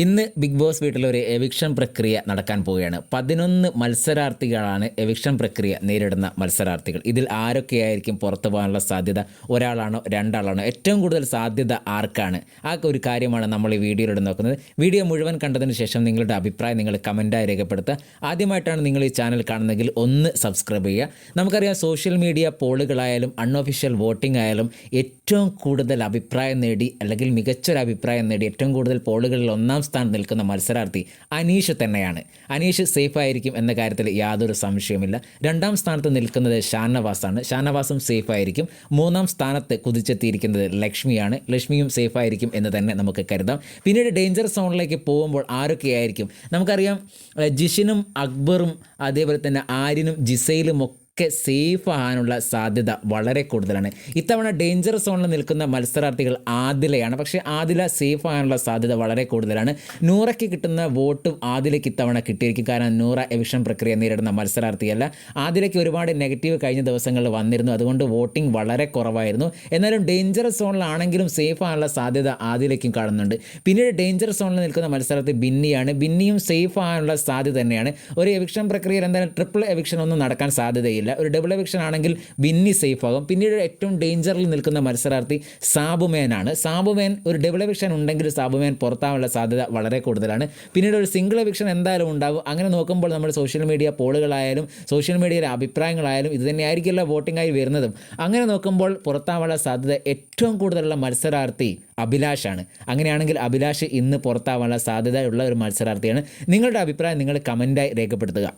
ഇന്ന് big boss വീട്ടിലൊരു eviction പ്രക്രിയ നടക്കാൻ പോവുകയാണ്. 11 മത്സരാർത്ഥികളാണ് എവിക്ഷൻ പ്രക്രിയ നേരിടുന്ന മത്സരാർത്ഥികൾ. ഇതിൽ ആരൊക്കെയായിരിക്കും പുറത്തു പോകാനുള്ള സാധ്യത? ഒരാളാണോ രണ്ടാളാണോ? ഏറ്റവും കൂടുതൽ സാധ്യത ആർക്കാണ്? ആ ഒരു കാര്യമാണ് നമ്മൾ ഈ വീഡിയോയിലൂടെ നോക്കുന്നത്. വീഡിയോ മുഴുവൻ കണ്ടതിന് ശേഷം നിങ്ങളുടെ അഭിപ്രായം നിങ്ങൾ കമൻറ്റായി രേഖപ്പെടുത്തുക. ആദ്യമായിട്ടാണ് നിങ്ങൾ ഈ ചാനൽ കാണുന്നതെങ്കിൽ ഒന്ന് സബ്സ്ക്രൈബ് ചെയ്യുക. നമുക്കറിയാം, സോഷ്യൽ മീഡിയ പോളുകളായാലും അൺഒഫീഷ്യൽ വോട്ടിംഗ് ആയാലും ഏറ്റവും കൂടുതൽ അഭിപ്രായം നേടി അല്ലെങ്കിൽ മികച്ചൊരു അഭിപ്രായം നേടി ഏറ്റവും കൂടുതൽ പോളുകളിൽ ഒന്നാം സ്ഥാനത്ത് നിൽക്കുന്ന മത്സരാർത്ഥി അനീഷ് തന്നെയാണ്. അനീഷ് സേഫ് ആയിരിക്കും എന്ന കാര്യത്തിൽ യാതൊരു സംശയവുമില്ല. രണ്ടാം സ്ഥാനത്ത് നിൽക്കുന്നത് ഷാനവാസാണ്. ഷാനവാസും സേഫ് ആയിരിക്കും. മൂന്നാം സ്ഥാനത്ത് കുതിച്ചെത്തിയിരിക്കുന്നത് ലക്ഷ്മിയാണ്. ലക്ഷ്മിയും സേഫ് ആയിരിക്കും എന്ന് തന്നെ നമുക്ക് കരുതാം. പിന്നീട് ഡേഞ്ചർ സോണിലേക്ക് പോകുമ്പോൾ ആരൊക്കെയായിരിക്കും? നമുക്കറിയാം, ജിഷിനും അക്ബറും അതേപോലെ തന്നെ ആര്യനും ജിസയിലും ഒക്കെ സേഫ് ആകാനുള്ള സാധ്യത വളരെ കൂടുതലാണ്. ഇത്തവണ ഡേഞ്ചർ സോണിൽ നിൽക്കുന്ന മത്സരാർത്ഥികൾ ആദിലയാണ്. പക്ഷേ ആദില സേഫ് ആകാനുള്ള സാധ്യത വളരെ കൂടുതലാണ്. നൂറയ്ക്ക് കിട്ടുന്ന വോട്ടും ആദിലയ്ക്ക് ഇത്തവണ കിട്ടിയിരിക്കും. കാരണം നൂറ എവിക്ഷൻ പ്രക്രിയ നേരിടുന്ന മത്സരാർത്ഥിയല്ല. ആദിലയ്ക്ക് ഒരുപാട് നെഗറ്റീവ് കഴിഞ്ഞ ദിവസങ്ങളിൽ വന്നിരുന്നു. അതുകൊണ്ട് വോട്ടിംഗ് വളരെ കുറവായിരുന്നു. എന്നാലും ഡേഞ്ചർ സോണിലാണെങ്കിലും സേഫ് ആകാനുള്ള സാധ്യത ആദിലയ്ക്കും കാണുന്നുണ്ട്. പിന്നീട് ഡേഞ്ചർ സോണിൽ നിൽക്കുന്ന മത്സരാർത്ഥി ബിന്നിയാണ്. ബിന്നിയും സേഫ് ആകാനുള്ള സാധ്യത തന്നെയാണ്. ഒരു എവിക്ഷൻ പ്രക്രിയയിൽ എന്തായാലും ട്രിപ്പിൾ എവിക്ഷൻ ഒന്നും നടക്കാൻ സാധ്യതയില്ല. ഒരു ഡബിൾ എവിക്ഷൻ ആണെങ്കിൽ ബിന്നി സേഫ് ആകും. പിന്നീട് ഏറ്റവും ഡേഞ്ചറിൽ നിൽക്കുന്ന മത്സരാർത്ഥി സാബുമേനാണ്. സാബുമേൻ ഒരു ഡബിൾ എവിക്ഷൻ ഉണ്ടെങ്കിൽ സാബുമേൻ പുറത്താവാനുള്ള സാധ്യത വളരെ കൂടുതലാണ്. പിന്നീട് ഒരു സിംഗിൾ എവിക്ഷൻ എന്തായാലും ഉണ്ടാകും. അങ്ങനെ നോക്കുമ്പോൾ നമ്മൾ സോഷ്യൽ മീഡിയ പോളുകളായാലും സോഷ്യൽ മീഡിയയിലെ അഭിപ്രായങ്ങളായാലും ഇത് തന്നെയായിരിക്കില്ല വോട്ടിംഗായി വരുന്നതും. അങ്ങനെ നോക്കുമ്പോൾ പുറത്താവാനുള്ള സാധ്യത ഏറ്റവും കൂടുതലുള്ള മത്സരാർത്ഥി അഭിലാഷാണ്. അങ്ങനെയാണെങ്കിൽ അഭിലാഷ് ഇന്ന് പുറത്താവാനുള്ള സാധ്യതയുള്ള ഒരു മത്സരാർത്ഥിയാണ്. നിങ്ങളുടെ അഭിപ്രായം നിങ്ങൾ കമൻറ്റായി രേഖപ്പെടുത്തുക.